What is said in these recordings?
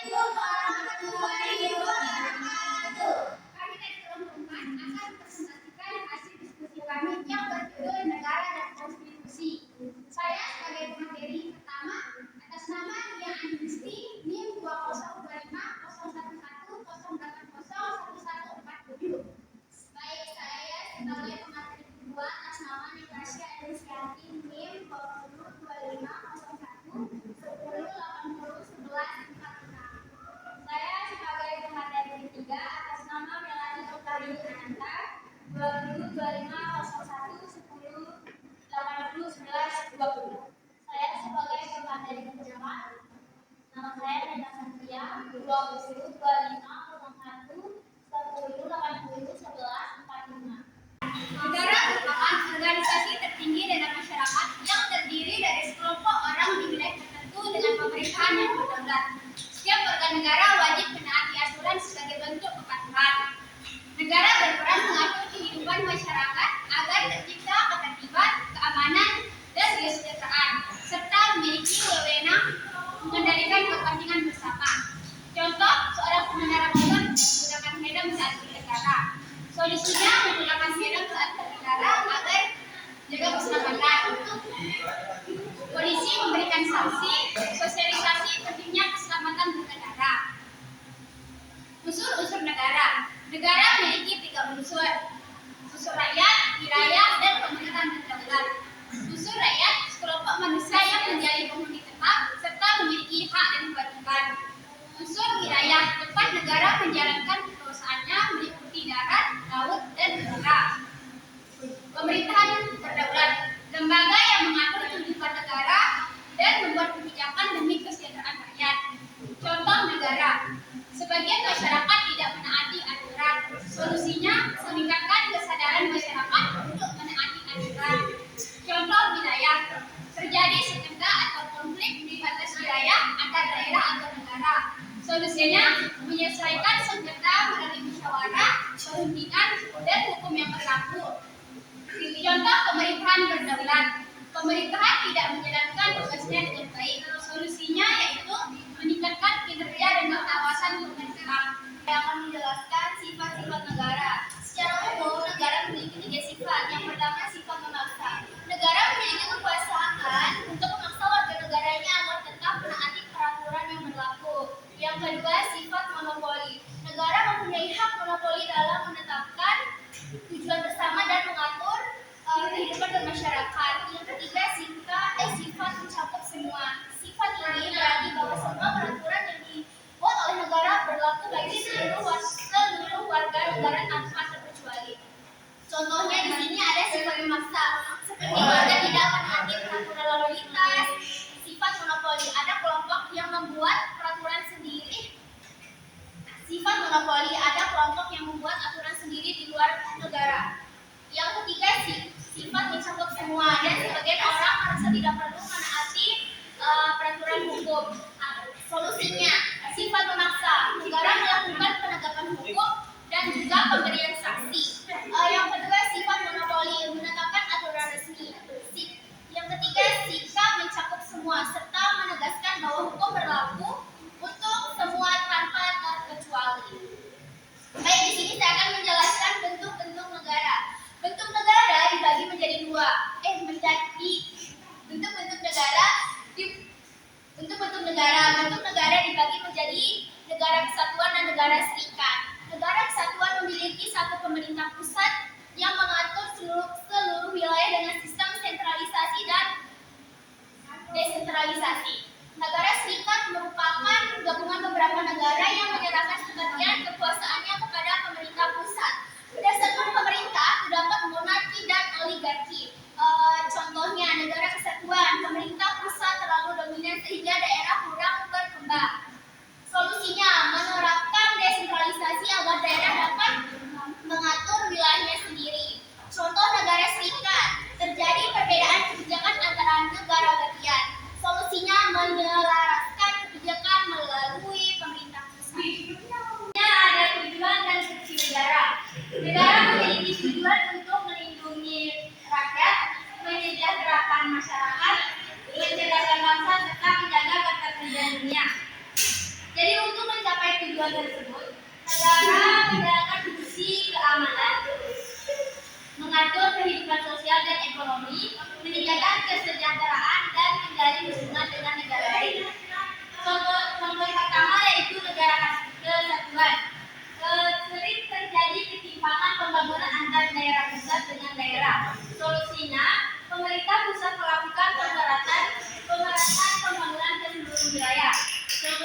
warahmatullahi wabarakatuh. Kami dari kelompok 4 akan presentasikan hasil diskusi kami yang berjudul Negara dan Konstitusi. Saya sebagai pemateri pertama atas nama Nia Andristi NIM 20201108011147. Baik, saya sebagai pemateri kedua atas nama Natasha Elisianti NIM 20250110801146. Saya sebagai pemateri ketiga atas nama Melani Utari Ananta 20250110801120. Saya sebagai pemateri kelima, nama saya Neda Santia 20250110801145. Negara merupakan organisasi tertinggi dalam masyarakat yang terdiri dari sekelompok orang di wilayah tertentu dengan pemerintahan yang berdaulat. Setiap warga negara wajib menaati aturan sebagai bentuk kepatuhan. Negara berperan mengatur kehidupan masyarakat agar tercipta ketertiban, keamanan, dan kesejahteraan, serta memiliki wewenang mengendalikan kepentingan bersama. Contoh, seorang pengendara motor menggunakan helm saat berkendara. Solusinya menggunakan helm saat berkendara agar jaga keselamatan. Polisi memberikan sanksi, sosialisasi pentingnya keselamatan berkendara. Unsur-unsur negara. Negara memiliki 3 unsur. Unsur rakyat, wilayah, dan pemerintahan berdaulat. Unsur rakyat, sekelompok manusia yang menjadi penghuni tetap serta memiliki hak dan kewajiban. Unsur wilayah, tempat negara menjalankan kekuasaannya meliputi darat, laut, dan udara. Pemerintahan berdaulat, lembaga yang mengatur kehidupan negara dan membuat kebijakan demi kesejahteraan rakyat. Contoh negara, sebagian masyarakat tidak menaati aturan. Solusinya, meningkatkan kesadaran masyarakat untuk menaati aturan. Contoh wilayah, terjadi sengketa atau konflik di batas wilayah antar daerah atau negara. Solusinya, menyelesaikan sengketa melalui musyawarah, perundingan, dan hukum yang berlaku. Contoh pemerintahan berdaulat, pemerintahan tidak menjalankan tugasnya dengan baik. Solusinya yaitu meningkatkan kinerja dan pengawasan pemerintah. Saya akan menjelaskan sifat-sifat negara. Secara umum, negara memiliki 3 sifat. Yang pertama, sifat memaksa. Negara memiliki kekuasaan untuk memaksa warga negaranya agar tetap menaati peraturan yang berlaku. Yang kedua, sifat monopoli. Negara mempunyai hak monopoli dalam menetapkan tujuan bersama dan mengatur kehidupan bermasyarakat. Yang ketiga, sifat mencakup semua. Sifat ini berarti bahwa semua peraturan yang dibuat oleh negara berlaku bagi seluruh warga negara tanpa terkecuali. Contohnya di sini ada sifat memaksa, seperti warga tidak menaati peraturan lalu lintas. Sifat monopoli, ada kelompok yang membuat peraturan sendiri. Sifat monopoli, ada kelompok yang membuat aturan sendiri di luar negara. Yang ketiga, sifat mencakup semua, dan sebagian orang merasa tidak perlu menaati peraturan hukum. Solusinya, sifat memaksa, negara melakukan penegakan hukum dan juga pemberian sanksi. Yang kedua, sifat monopoli, menetapkan aturan resmi. Yang ketiga, sikap mencakup semua serta menegaskan bahwa hukum berlaku untuk semua tanpa terkecuali. Baik, di sini saya akan menjelaskan bentuk-bentuk negara. Bentuk negara dibagi menjadi Bentuk negara dibagi menjadi negara kesatuan dan negara serikat. Negara kesatuan memiliki satu pemerintah pusat yang mengatur seluruh wilayah dengan sistem sentralisasi dan desentralisasi. Negara serikat merupakan gabungan beberapa negara yang menyerahkan sebagian kekuasaannya kepada pemerintah pusat. Berdasarkan pemerintah terdapat monarki dan oligarki. Contohnya negara kesatuan, pemerintah pusat terlalu dominan sehingga daerah kurang berkembang. Solusinya menerapkan desentralisasi agar daerah dapat mengatur wilayahnya sendiri. Contoh negara serikat, terjadi perbedaan kebijakan antara negara bagian. Solusinya menyelaraskan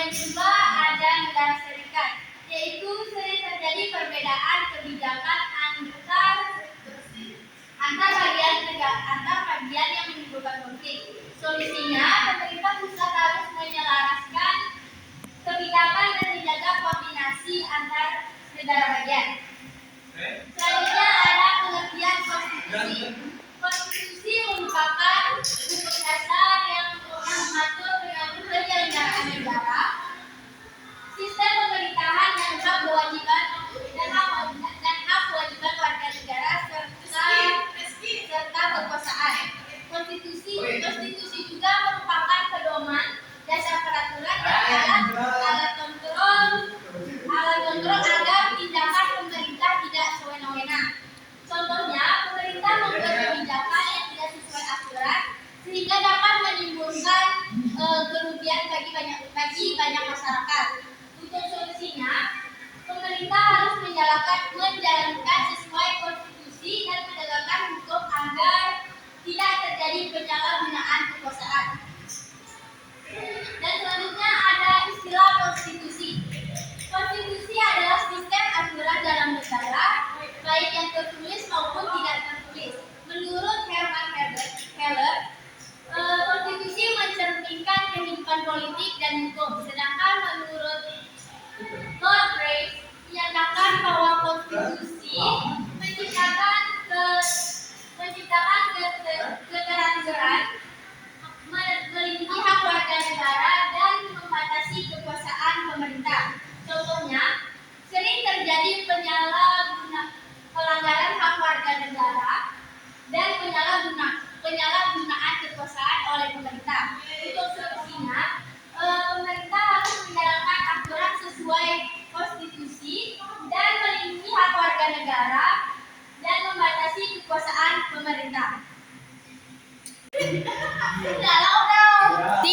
yang kedua ada negara serikat, yaitu sering terjadi perbedaan kebijakan antar bagian yang menimbulkan konflik. Solusinya, pemerintah pusat harus menyelaraskan kebijakan dan menjaga koordinasi antar negara bagian. Selanjutnya ada pengertian konstitusi. Konstitusi merupakan hukum dasar yang mengatur penyelenggaraan negara, sistem pemerintahan dan hak kewajiban warga negara serta kekuasaan. Konstitusi juga merupakan pedoman dasar peraturan dan alat kontrol agar tindakan pemerintah tidak sewenang-wenang. Contohnya, pemerintah membuat kebijakan yang tidak sesuai aturan sehingga dapat menimbulkan kerugian bagi banyak masyarakat. Untuk solusinya, pemerintah harus menjalankan sesuai konstitusi dan menegakkan hukum agar tidak terjadi penyalahgunaan kekuasaan. Dan selanjutnya ada istilah konstitusi. Konstitusi adalah sistem aturan dalam negara, baik yang tertulis maupun tidak tertulis. Menurut Herman Heller, konstitusi mencerminkan kehidupan politik dan hukum. Sedangkan menurut Lord Graves menyatakan bahwa konstitusi menciptakan keteraturan, melindungi hak warga negara dan membatasi kekuasaan pemerintah. Contohnya, sering terjadi pelanggaran hak warga negara dan penyalahgunaan kekuasaan oleh pemerintah. Untuk solusinya, pemerintah harus menjalankan aturan sesuai konstitusi dan melindungi hak warga negara dan membatasi kekuasaan pemerintah. 3, 2, 1.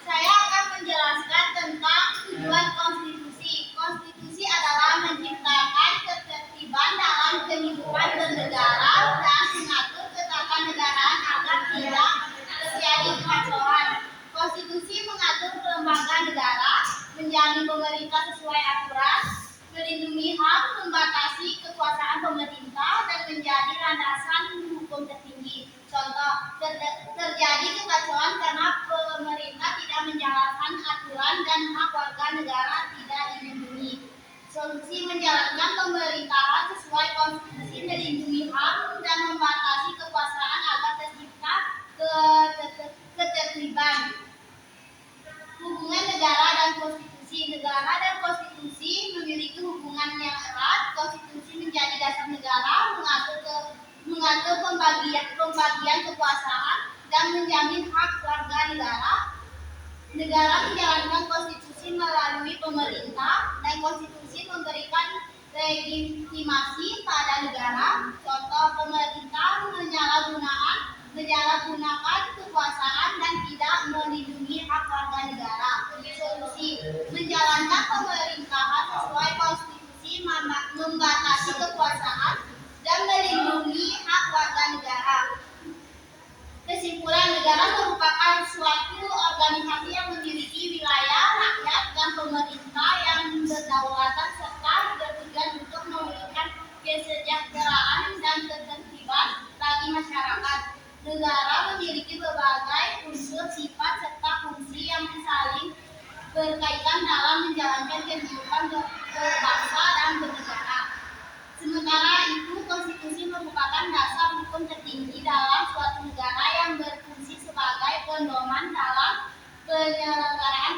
Saya akan menjelaskan tentang tujuan konstitusi. Konstitusi adalah menciptakan ketertiban dalam kehidupan bernegara dan mengatur ketatanegaraan agar tidak terjadi kekacauan. Konstitusi mengatur lembaga negara, menjamin pemerintah sesuai aturan, melindungi hak, membatasi kekuasaan pemerintah, dan menjadi landasan hukum tertinggi. Contoh, terjadi kekacauan karena pemerintah tidak menjalankan aturan dan hak warga negara tidak dilindungi. Solusi menjalankan pemerintahan sesuai konstitusi, melindungi hak, dan membatasi kekuasaan agar tercipta ketertiban. Hubungan negara dan konstitusi. Negara dan konstitusi memiliki hubungan yang erat. Konstitusi menjadi dasar negara, mengatur pembagian kekuasaan dan menjamin hak warga negara. Negara menjalankan konstitusi melalui pemerintah, dan konstitusi memberikan legitimasi pada negara. Contoh, pemerintah menyalahgunakan kekuasaan dan tidak melindungi hak warga negara. Solusi menjalankan pemerintahan sesuai konstitusi, membatasi kekuasaan dan melindungi hak warga negara. Kesimpulan, negara merupakan suatu organisasi yang memiliki wilayah, rakyat, dan pemerintah yang berdaulat serta bertujuan untuk memberikan kesejahteraan dan ketertiban bagi masyarakat. Negara memiliki berbagai unsur, sifat, serta fungsi yang saling berkaitan dalam menjalankan kehidupan berbangsa dan bernegara. Sementara itu, konstitusi merupakan dasar hukum tertinggi dalam suatu negara yang berfungsi sebagai pedoman dalam penyelenggaraan